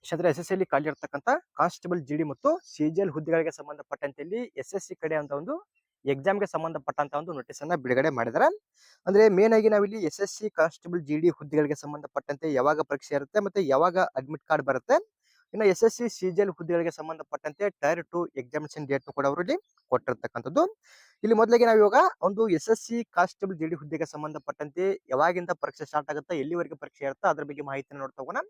ಕ್ಷೇತ್ರ ಎಸ್ಎಸ್ಸಿಯಲ್ಲಿ ಖಾಲಿ ಇರತಕ್ಕಂತ ಕಾನ್ಸ್ಟೇಬಲ್ ಜಿಡಿ ಮತ್ತು ಸಿಜಿಎಲ್ ಹುದ್ದೆಗಳಿಗೆ ಸಂಬಂಧಪಟ್ಟಂತೆ ಇಲ್ಲಿ ಎಸ್ಎಸ್ಸಿ ಕಡೆ ಅಂತ ಒಂದು ಎಕ್ಸಾಮ್ಗೆ ಸಂಬಂಧಪಟ್ಟಂತ ಒಂದು ನೋಟಿಸ್ ಅನ್ನ ಬಿಡುಗಡೆ ಮಾಡಿದ್ದಾರೆ. ಅಂದ್ರೆ ಮೇನ್ ಆಗಿ ನಾವಿಲ್ಲಿ ಎಸ್ಎಸ್ಸಿ ಕಾನ್ಸ್ಟೇಬಲ್ ಜಿಡಿ ಹುದ್ದೆಗಳಿಗೆ ಸಂಬಂಧಪಟ್ಟಂತೆ ಯಾವಾಗ ಪರೀಕ್ಷೆ ಇರುತ್ತೆ ಮತ್ತೆ ಯಾವಾಗ ಅಡ್ಮಿಟ್ ಕಾರ್ಡ್ ಬರುತ್ತೆ. ಇನ್ನು ಎಸ್ಎಸ್ಸಿ ಸಿಜಿಎಲ್ ಹುದ್ದೆಗಳಿಗೆ ಸಂಬಂಧಪಟ್ಟಂತೆ ಟೈರ್ 2 ಎಕ್ಸಾಮಿನೇಷನ್ ಡೇಟ್ ಕೂಡ ಅವರು ಇಲ್ಲಿ ಕೊಟ್ಟಿರ್ತಕ್ಕಂಥದ್ದು. ಇಲ್ಲಿ ಮೊದಲಿಗೆ ನಾವು ಇವಾಗ ಒಂದು ಎಸ್ಎಸ್ಸಿ ಕಾನ್ಸ್ಟೇಬಲ್ ಜಿಡಿ ಹುದ್ದೆಗೆ ಸಂಬಂಧಪಟ್ಟಂತೆ ಯಾವಾಗಿಂದ ಪರೀಕ್ಷೆ ಸ್ಟಾರ್ಟ್ ಆಗುತ್ತೆ, ಎಲ್ಲಿವರೆಗೆ ಪರೀಕ್ಷೆ ಇರುತ್ತೆ ಅದ್ರ ಬಗ್ಗೆ ಮಾಹಿತಿನ ನೋಡ್ತಾ ಹೋಗೋಣ.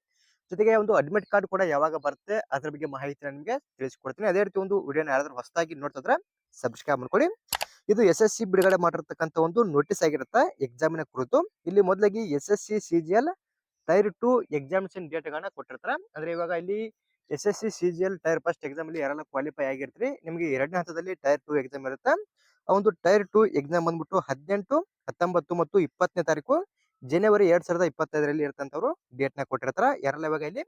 ಜೊತೆಗೆ ಒಂದು ಅಡ್ಮಿಟ್ ಕಾರ್ಡ್ ಕೂಡ ಯಾವಾಗ ಬರುತ್ತೆ ಅದ್ರ ಬಗ್ಗೆ ಮಾಹಿತಿನ ನಿಮಗೆ ತಿಳಿಸ್ಕೊಡ್ತೀನಿ. ಅದೇ ರೀತಿ ಒಂದು ವಿಡಿಯೋನ ಯಾರಾದ್ರೂ ಹೊಸದಾಗಿ ನೋಡ್ತಿದ್ರೆ ಸಬ್ಸ್ಕ್ರೈಬ್ ಮಾಡ್ಕೊಳ್ಳಿ. ಇದು ಎಸ್ಎಸ್ಸಿ ಬಿಡುಗಡೆ ಮಾಡಿರ್ತಕ್ಕಂಥ ಒಂದು ನೋಟಿಸ್ ಆಗಿರುತ್ತೆ ಎಕ್ಸಾಮಿನ ಕುರಿತು. ಇಲ್ಲಿ ಮೊದಲಾಗಿ SSC CGL tyre 2 examination date ಗಳನ್ನ ಕೊಟ್ಟಿರ್ತಾರೆ. ಅಂದ್ರೆ ಇವಾಗ ಇಲ್ಲಿ SSC CGL tyre first exam ಅಲ್ಲಿ ಯಾರೆಲ್ಲ ಕ್ವಾಲಿಫೈ ಆಗಿರ್ತೀರಿ ನಿಮಗೆ ಎರಡನೇ ಹಂತದಲ್ಲಿ ಟೈರ್ 2 ಎಕ್ಸಾಮ್ ಇರುತ್ತೆ. ಆ ಒಂದು ಟೈರ್ 2 ಎಕ್ಸಾಮ್ ಬಂದ್ಬಿಟ್ಟು 18, 19 ಮತ್ತು 20ನೇ ತಾರೀಕು ಜನವರಿ 2025ರಲ್ಲಿ ಇರ್ತಂತವ್ರು ಡೇಟ್ ನ ಕೊಟ್ಟಿರ್ತಾರ. ಯಾರೆಲ್ಲ ಇವಾಗ ಇಲ್ಲಿ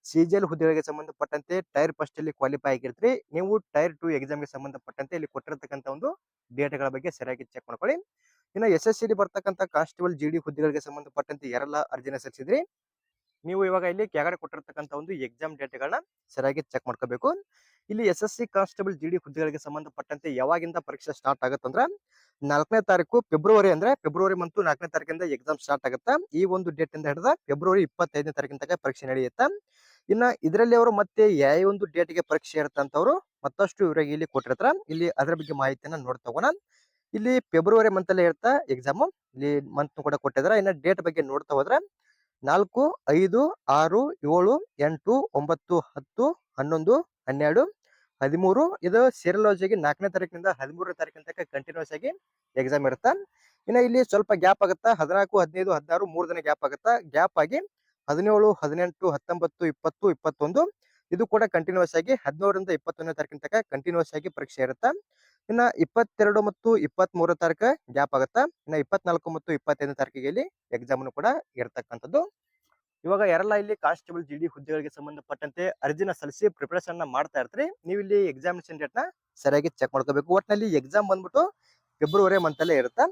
ಸಿಜಿಎಲ್ ಹುದ್ದೆಗಳಿಗೆ ಸಂಬಂಧಪಟ್ಟಂತೆ ಟೈರ್ ಫಸ್ಟ್ ಅಲ್ಲಿ ಕ್ವಾಲಿಫೈ ಆಗಿರ್ತೀರಿ ನೀವು ಟೈರ್ 2 ಎಕ್ಸಾಮ್ ಗೆ ಸಂಬಂಧಪಟ್ಟಂತೆ ಇಲ್ಲಿ ಕೊಟ್ಟಿರ್ತಕ್ಕಂಥ ಒಂದು ಡೇಟ್ ಗಳ ಬಗ್ಗೆ ಸರಿಯಾಗಿ ಚೆಕ್ ಮಾಡ್ಕೊಳ್ಳಿ. ಇನ್ನು ಎಸ್ಎಸ್ಸಿ ಬರ್ತಕ್ಕಂಥ ಕಾನ್ಸ್ಟೇಬಲ್ ಜಿಡಿ ಹುದ್ದೆಗಳಿಗೆ ಸಂಬಂಧಪಟ್ಟಂತೆ ಯಾರೆಲ್ಲ ಅರ್ಜಿನ ಸಲ್ಲಿಸಿದ್ರಿ ನೀವು ಇವಾಗ ಇಲ್ಲಿ ಕೆಳಗಡೆ ಕೊಟ್ಟಿರ್ತಕ್ಕಂಥ ಒಂದು ಎಕ್ಸಾಮ್ ಡೇಟ್ ಗಳನ್ನ ಸರಿಯಾಗಿ ಚೆಕ್ ಮಾಡ್ಕೋಬೇಕು. ಇಲ್ಲಿ ಎಸ್ಎಸ್ಸಿ ಕಾನ್ಸ್ಟೇಬಲ್ ಜಿಡಿ ಹುದ್ದೆಗಳಿಗೆ ಸಂಬಂಧಪಟ್ಟಂತೆ ಯಾವಾಗಿಂದ ಪರೀಕ್ಷೆ ಸ್ಟಾರ್ಟ್ ಆಗುತ್ತಂದ್ರ 4ನೇ ತಾರೀಕು ಫೆಬ್ರವರಿ, ಅಂದ್ರೆ ಫೆಬ್ರವರಿ ಮಂತ್ 4ನೇ ತಾರೀಕಿಂದ ಎಕ್ಸಾಮ್ ಸ್ಟಾರ್ಟ್ ಆಗುತ್ತೆ. ಈ ಒಂದು ಡೇಟ್ ಇಂದ ಹಿಡಿದ ಫೆಬ್ರವರಿ 25ನೇ ತಾರೀಕಿನ ತನಕ ಪರೀಕ್ಷೆ ನಡೆಯುತ್ತೆ. ಇನ್ನ ಇದರಲ್ಲಿ ಅವರು ಮತ್ತೆ ಯಾವ ಒಂದು ಡೇಟ್ ಗೆ ಪರೀಕ್ಷೆ ಇರುತ್ತೆ ಅಂತ ಅವರು ಮತ್ತಷ್ಟು ಇವರಿಗೆ ಇಲ್ಲಿ ಕೊಟ್ಟಿರ್ತಾರ. ಇಲ್ಲಿ ಅದರ ಬಗ್ಗೆ ಮಾಹಿತಿಯನ್ನ ನೋಡ್ತಾ ಹೋಗೋಣ. ಇಲ್ಲಿ ಫೆಬ್ರವರಿ ಮಂತ್ ಅಲ್ಲಿ ಇರ್ತಾ ಎಕ್ಸಾಮ್, ಇಲ್ಲಿ ಮಂತ್ ಕೂಡ ಕೊಟ್ಟಿದ್ದಾರೆ. ಇನ್ನ ಡೇಟ್ ಬಗ್ಗೆ ನೋಡ್ತಾ ಹೋದ್ರೆ 4, 5, 6, 7, 8, 9, 10, 11, 12, 13 ಇದು ಸೀರಿಯಲ್ ಆಗಿ 4ನೇ ತಾರೀಕಿನಿಂದ 13ನೇ ತಾರೀಕಿನ ತನಕ ಕಂಟಿನ್ಯೂಸ್ ಆಗಿ ಎಕ್ಸಾಮ್ ಇರುತ್ತೆ. ಇನ್ನ ಇಲ್ಲಿ ಸ್ವಲ್ಪ ಗ್ಯಾಪ್ ಆಗುತ್ತಾ 14, 15, 16 3 ದಿನ ಗ್ಯಾಪ್ ಆಗುತ್ತಾ. ಗ್ಯಾಪ್ ಆಗಿ 17, 18, 19, 20, 21 ಇದು ಕೂಡ ಕಂಟಿನ್ಯೂಸ್ ಆಗಿ 17ರಿಂದ 21ನೇ ತಾರೀಕಿನ ತನಕ ಕಂಟಿನ್ಯೂಸ್ ಆಗಿ ಪರೀಕ್ಷೆ ಇರುತ್ತೆ. ಇನ್ನ 22 ಮತ್ತು 23 ತಾರೀಕು ಗ್ಯಾಪ್ ಆಗುತ್ತಾ. ಇನ್ನ 24 ಮತ್ತು 25ನೇ ತಾರೀಕಿಗೆ ಇಲ್ಲಿ ಎಕ್ಸಾಮ್ ಕೂಡ ಇರತಕ್ಕಂಥದ್ದು. ಇವಾಗ ಯಾರೆಲ್ಲ ಇಲ್ಲಿ ಕಾನ್ಸ್ಟೇಬಲ್ ಜಿಡಿ ಹುದ್ದೆಗಳಿಗೆ ಸಂಬಂಧಪಟ್ಟಂತೆ ಅರ್ಜಿನ ಸಲ್ಲಿಸಿ ಪ್ರಿಪರೇಷನ್ ಮಾಡ್ತಾ ಇರ್ತೀರಿ ನೀವು ಇಲ್ಲಿ ಎಕ್ಸಾಮಿನೇಷನ್ ಡೇಟ್ ನ ಸರಿಯಾಗಿ ಚೆಕ್ ಮಾಡ್ಕೋಬೇಕು. ಒಟ್ಟಿನಲ್ಲಿ ಎಕ್ಸಾಮ್ ಬಂದ್ಬಿಟ್ಟು ಫೆಬ್ರವರಿ ಮಂತ್ ಅಲ್ಲೇ ಇರುತ್ತೆ.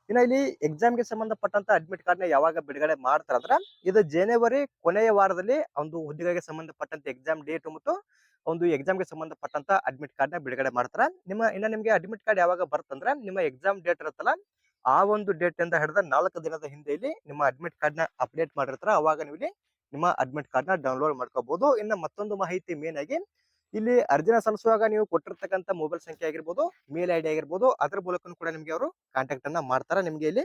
ಇನ್ನ ಇಲ್ಲಿ ಎಕ್ಸಾಮ್ ಗೆ ಸಂಬಂಧಪಟ್ಟಂತ ಅಡ್ಮಿಟ್ ಕಾರ್ಡ್ ನ ಯಾವಾಗ ಬಿಡುಗಡೆ ಮಾಡ್ತಾರಂದ್ರ ಇದು ಜನವರಿ ಕೊನೆಯ ವಾರದಲ್ಲಿ ಒಂದು ಹುದ್ದೆಗಳಿಗೆ ಸಂಬಂಧಪಟ್ಟಂತ ಎಕ್ಸಾಮ್ ಡೇಟ್ ಮತ್ತು ಒಂದು ಎಕ್ಸಾಮ್ ಗೆ ಸಂಬಂಧಪಟ್ಟಂತ ಅಡ್ಮಿಟ್ ಕಾರ್ಡ್ ನ ಬಿಡುಗಡೆ ಮಾಡ್ತಾರ. ನಿಮಗೆ ಅಡ್ಮಿಟ್ ಕಾರ್ಡ್ ಯಾವಾಗ ಬರ್ತಂದ್ರೆ ನಿಮ್ಮ ಎಕ್ಸಾಮ್ ಡೇಟ್ ಇರುತ್ತಲ್ಲ ಆ ಒಂದು ಡೇಟ್ ಇಂದ ಹಿಡಿದ 4 ದಿನದ ಹಿಂದೆ ಇಲ್ಲಿ ನಿಮ್ಮ ಅಡ್ಮಿಟ್ ಕಾರ್ಡ್ ನ ಅಪ್ಡೇಟ್ ಮಾಡಿರ್ತಾರ. ಅವಾಗ ನೀವು ಇಲ್ಲಿ ನಿಮ್ಮ ಅಡ್ಮಿಟ್ ಕಾರ್ಡ್ ನ ಡೌನ್ಲೋಡ್ ಮಾಡ್ಕೋಬಹುದು. ಇನ್ನು ಮತ್ತೊಂದು ಮಾಹಿತಿ ಮೇನ್ ಆಗಿ ಇಲ್ಲಿ ಅರ್ಜಿನ ಸಲ್ಲಿಸುವಾಗ ನೀವು ಕೊಟ್ಟಿರ್ತಕ್ಕಂಥ ಮೊಬೈಲ್ ಸಂಖ್ಯೆ ಆಗಿರ್ಬೋದು, ಮೇಲ್ ಐಡಿ ಆಗಿರ್ಬೋದು, ಅದ್ರ ಮೂಲಕ ಕೂಡ ನಿಮ್ಗೆ ಅವರು ಕಾಂಟ್ಯಾಕ್ಟ್ ಅನ್ನ ಮಾಡ್ತಾರ. ನಿಮ್ಗೆ ಇಲ್ಲಿ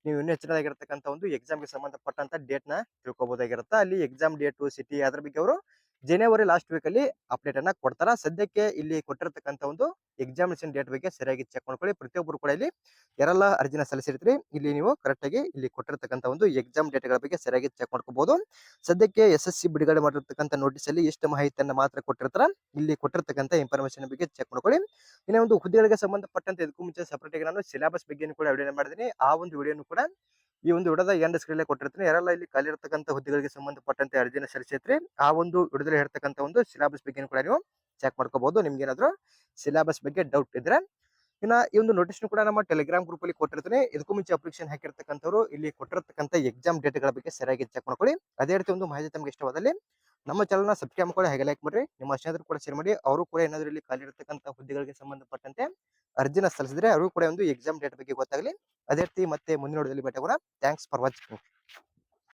ನೀವು ಇನ್ನೂ ಹೆಚ್ಚಿನದಾಗಿರ್ತಕ್ಕಂಥ ಒಂದು ಎಕ್ಸಾಮ್ ಗೆ ಸಂಬಂಧಪಟ್ಟಂತ ಡೇಟ್ ನ ತಿಳ್ಕೊಬಹುದಾಗಿರುತ್ತೆ. ಅಲ್ಲಿ ಎಕ್ಸಾಮ್ ಡೇಟ್ ಸಿಟಿ ಅದ್ರ ಬಗ್ಗೆ ಅವರು ಜನವರಿ ಲಾಸ್ಟ್ ವೀಕ್ ಅಲ್ಲಿ ಅಪ್ಡೇಟ್ ಅನ್ನ ಕೊಡ್ತಾರ. ಸದ್ಯಕ್ಕೆ ಇಲ್ಲಿ ಕೊಟ್ಟಿರ್ತಕ್ಕಂಥ ಒಂದು ಎಕ್ಸಾಮಿನೇಷನ್ ಡೇಟ್ ಬಗ್ಗೆ ಸರಿಯಾಗಿ ಚೆಕ್ ಮಾಡ್ಕೊಳ್ಳಿ. ಪ್ರತಿಯೊಬ್ಬರು ಕೂಡ ಇಲ್ಲಿ ಯಾರೆಲ್ಲ ಅರ್ಜಿನ ಸಲ್ಲಿಸಿರ್ತೀರಿ ಇಲ್ಲಿ ನೀವು ಕರೆಕ್ಟ್ ಆಗಿ ಇಲ್ಲಿ ಕೊಟ್ಟಿರ್ತಕ್ಕಂಥ ಒಂದು ಎಕ್ಸಾಮ್ ಡೇಟ್ ಗಳ ಬಗ್ಗೆ ಸರಿಯಾಗಿ ಚೆಕ್ ಮಾಡ್ಕೋಬಹುದು. ಸದ್ಯಕ್ಕೆ ಎಸ್ಎಸ್ಸಿ ಬಿಡುಗಡೆ ಮಾಡಿರ್ತಕ್ಕಂಥ ನೋಟಿಸ್ ಅಲ್ಲಿ ಎಷ್ಟು ಮಾಹಿತಿಯನ್ನ ಮಾತ್ರ ಕೊಟ್ಟಿರ್ತಾರ. ಇಲ್ಲಿ ಕೊಟ್ಟಿರ್ತಕ್ಕಂಥ ಇನ್ಫಾರ್ಮೇಶನ್ ಬಗ್ಗೆ ಚೆಕ್ ಮಾಡ್ಕೊಳ್ಳಿ. ಇನ್ನ ಒಂದು ಹುದ್ದೆಗಳಿಗೆ ಸಂಬಂಧಪಟ್ಟಂತೆ ಇದಕ್ಕೂ ಮುಂಚೆ ಸಪರೇಟ್ ಆಗಿ ನಾನು ಸಿಲೆಬಸ್ ಬಗ್ಗೆ ಕೂಡ ವಿಡಿಯೋ ಮಾಡಿದ್ದೀನಿ. ಆ ಒಂದು ವಿಡಿಯೋನು ಕೂಡ ಈ ಒಂದು ವಿಡಿಯೋದ ಎಂಡ್ ಸ್ಕ್ರೀನ್ ಕೊಟ್ಟಿರ್ತೀನಿ. ಯಾರೆಲ್ಲ ಇಲ್ಲಿ ಖಾಲಿ ಇರತಕ್ಕಂಥ ಹುದ್ದೆಗಳಿಗೆ ಸಂಬಂಧಪಟ್ಟಂತೆ ಅರ್ಜಿನ ಸಲ್ಲಿಸಿರ್ತೀರಿ ಆ ಒಂದು ವಿಡಿಯೋದಲ್ಲಿ ಇರತಕ್ಕಂಥ ಒಂದು ಸಿಲೆಬಸ್ ಬಗ್ಗೆ ಕೂಡ ನೀವು ಚೆಕ್ ಮಾಡ್ಕೋಬಹುದು. ನಿಮ್ಗೆ ಏನಾದ್ರು ಸಿಲೆಬಸ್ ಬಗ್ಗೆ ಡೌಟ್ ಇದ್ರೆ ಇನ್ನ ಈ ಒಂದು ನೋಟಿಸ್ ಕೂಡ ನಮ್ಮ ಟೆಲಿಗ್ರಾಮ್ ಗ್ರೂಪ್ ಅಲ್ಲಿ ಕೊಟ್ಟಿರ್ತೀನಿ. ಇದಕ್ಕೂ ಮುಂಚೆ ಅಪ್ಲಿಕೇಶನ್ ಹಾಕಿರ್ತಕ್ಕಂಥವ್ರು ಇಲ್ಲಿ ಕೊಟ್ಟಿರ್ತಕ್ಕಂಥ ಎಕ್ಸಾಮ್ ಡೇಟ್ ಗಳ ಬಗ್ಗೆ ಸರಿಯಾಗಿ ಚೆಕ್ ಮಾಡ್ಕೊಳ್ಳಿ. ಅದೇ ರೀತಿ ಒಂದು ಮಾಹಿತಿ ತಮಗೆ ಇಷ್ಟವಾದಲ್ಲಿ ನಮ್ಮ ಚಾನಲ್ ನ ಸಬ್ಸ್ಕ್ರೈಬ್ ಮಾಡ್ಕೊಳ್ಳಿ, ಹಾಗೆ ಲೈಕ್ ಮಾಡ್ರಿ. ನಿಮ್ಮ ಸ್ನೇಹಿತರು ಕೂಡ ಶೇರ್ ಮಾಡಿ. ಅವರು ಕೂಡ ಏನಾದ್ರು ಇಲ್ಲಿ ಖಾಲಿ ಇರತಕ್ಕಂಥ ಹುದ್ದೆಗಳಿಗೆ ಸಂಬಂಧಪಟ್ಟಂತೆ ಅರ್ಜಿನ ಸಲ್ಲಿಸಿದ್ರೆ ಅವರು ಕೂಡ ಒಂದು ಎಕ್ಸಾಮ್ ಡೇಟ್ ಬಗ್ಗೆ ಗೊತ್ತಾಗಲಿ. ಅದೇ ರೀತಿ ಮತ್ತೆ ಮುಂದಿನ ವಿಡಿಯೋದಲ್ಲಿ ಭೇಟಿ ಆಗೋಣ. Thanks for watching.